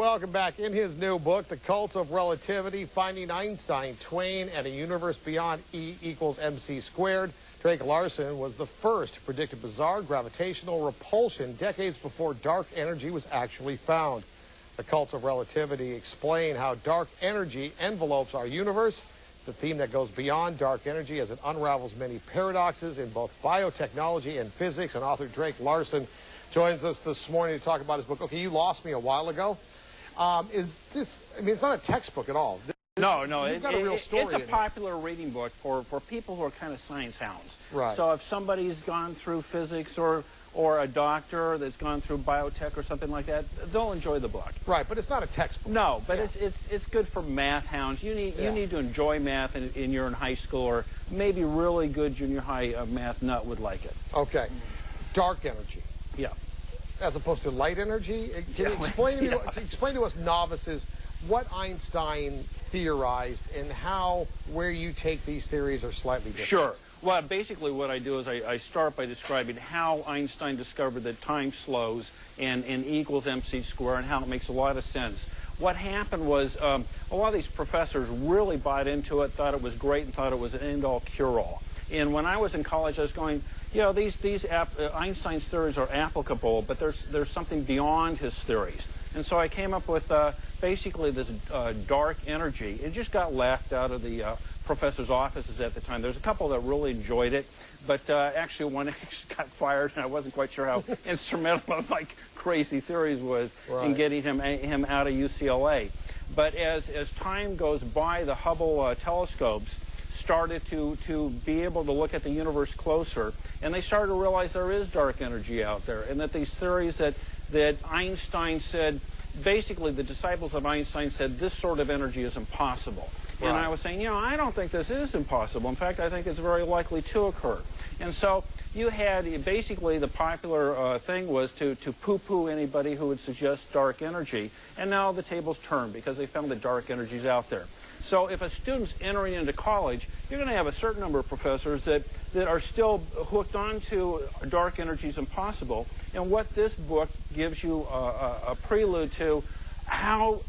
Welcome back. In his new book, The Cult of Relativity, Finding Einstein, Twain, and a Universe Beyond E equals MC squared, Drake Larson was the first to predict a bizarre gravitational repulsion decades before dark energy was actually found. The Cult of Relativity explain how dark energy envelopes our universe. It's a theme that goes beyond dark energy as it unravels many paradoxes in both biotechnology and physics. And author Drake Larson joins us this morning to talk about his book. Okay, you lost me a while ago. Is this, I mean, it's not a textbok at all. No, you've got a real story it's a popular reading book for people who are kind of science hounds. Right. So if somebody's gone through physics or a doctor that's gone through biotech or something like that, they'll enjoy the book. Right, but it's not a textbook. No, but it's good for math hounds. You need to enjoy math in you're in high school, or maybe really good junior high math nut would like it. Okay. Dark energy. Yeah. As opposed to light energy? Can you explain to us novices what Einstein theorized and how where you take these theories are slightly different? Sure. Well, basically what I do is I start by describing how Einstein discovered that time slows and E equals MC squared, and how it makes a lot of sense. What happened was a lot of these professors really bought into it, thought it was great, and thought it was an end-all cure-all. And when I was in college, I was going, you know, Einstein's theories are applicable, but there's something beyond his theories. And so I came up with basically this dark energy. It just got laughed out of the professors' offices at the time. There's a couple that really enjoyed it, but actually one got fired, and I wasn't quite sure how instrumental my crazy theories was in getting him out of UCLA. But as time goes by, the Hubble telescopes started to be able to look at the universe closer, and they started to realize there is dark energy out there, and that these theories that Einstein said, basically the disciples of Einstein said this sort of energy is impossible. Right. And I was saying, you know, I don't think this is impossible. In fact, I think it's very likely to occur. And so you had basically the popular thing was to poo-poo anybody who would suggest dark energy, and now the tables turn because they found that dark energy is out there. So if a student's entering into college, you're going to have a certain number of professors that are still hooked onto dark energy is impossible. And what this book gives you a prelude to how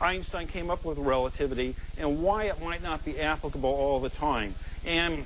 Einstein came up with relativity and why it might not be applicable all the time. And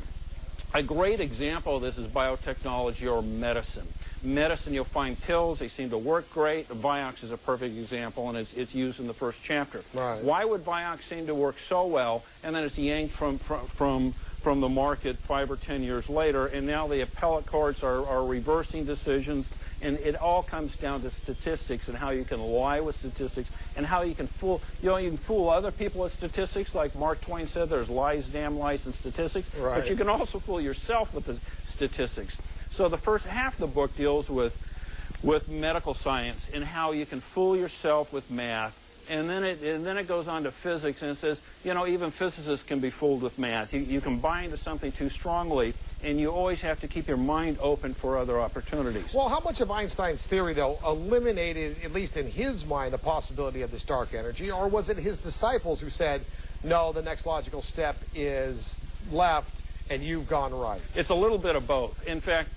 a great example of this is biotechnology or medicine. Medicine, you'll find pills, they seem to work great. Vioxx is a perfect example, and it's used in the first chapter. Right. Why would Vioxx seem to work so well, and then it's yanked from the market 5 or 10 years later, and now the appellate courts are reversing decisions, and it all comes down to statistics and how you can lie with statistics and how you can fool, you can fool other people with statistics, like Mark Twain said, there's lies, damn lies, and statistics, right. But you can also fool yourself with the statistics. So the first half of the book deals with medical science and how you can fool yourself with math. And then it goes on to physics, and it says, you know, even physicists can be fooled with math. You can buy into something too strongly, and you always have to keep your mind open for other opportunities. Well, how much of Einstein's theory, though, eliminated, at least in his mind, the possibility of this dark energy? Or was it his disciples who said, no, the next logical step is left, and you've gone right? It's a little bit of both. In fact,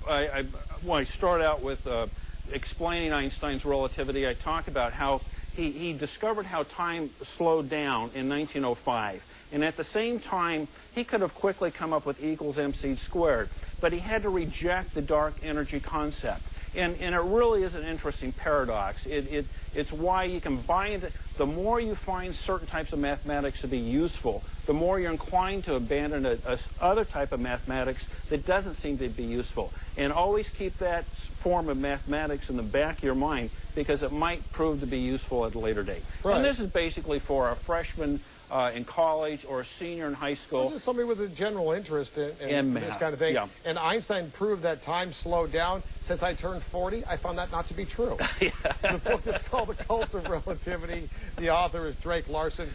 when I start out with explaining Einstein's relativity, I talk about how he discovered how time slowed down in 1905. And at the same time, he could have quickly come up with E equals MC squared, but he had to reject the dark energy concept. And it really is an interesting paradox. It's why you can buy into, the more you find certain types of mathematics to be useful, the more you're inclined to abandon other type of mathematics that doesn't seem to be useful. And always keep that form of mathematics in the back of your mind, because it might prove to be useful at a later date. Right. And this is basically for a freshman in college or a senior in high school. Just somebody with a general interest in this kind of thing. Yeah. And Einstein proved that time slowed down. Since I turned 40, I found that not to be true. The book is called The Cult of Relativity. The author is Drake Larson.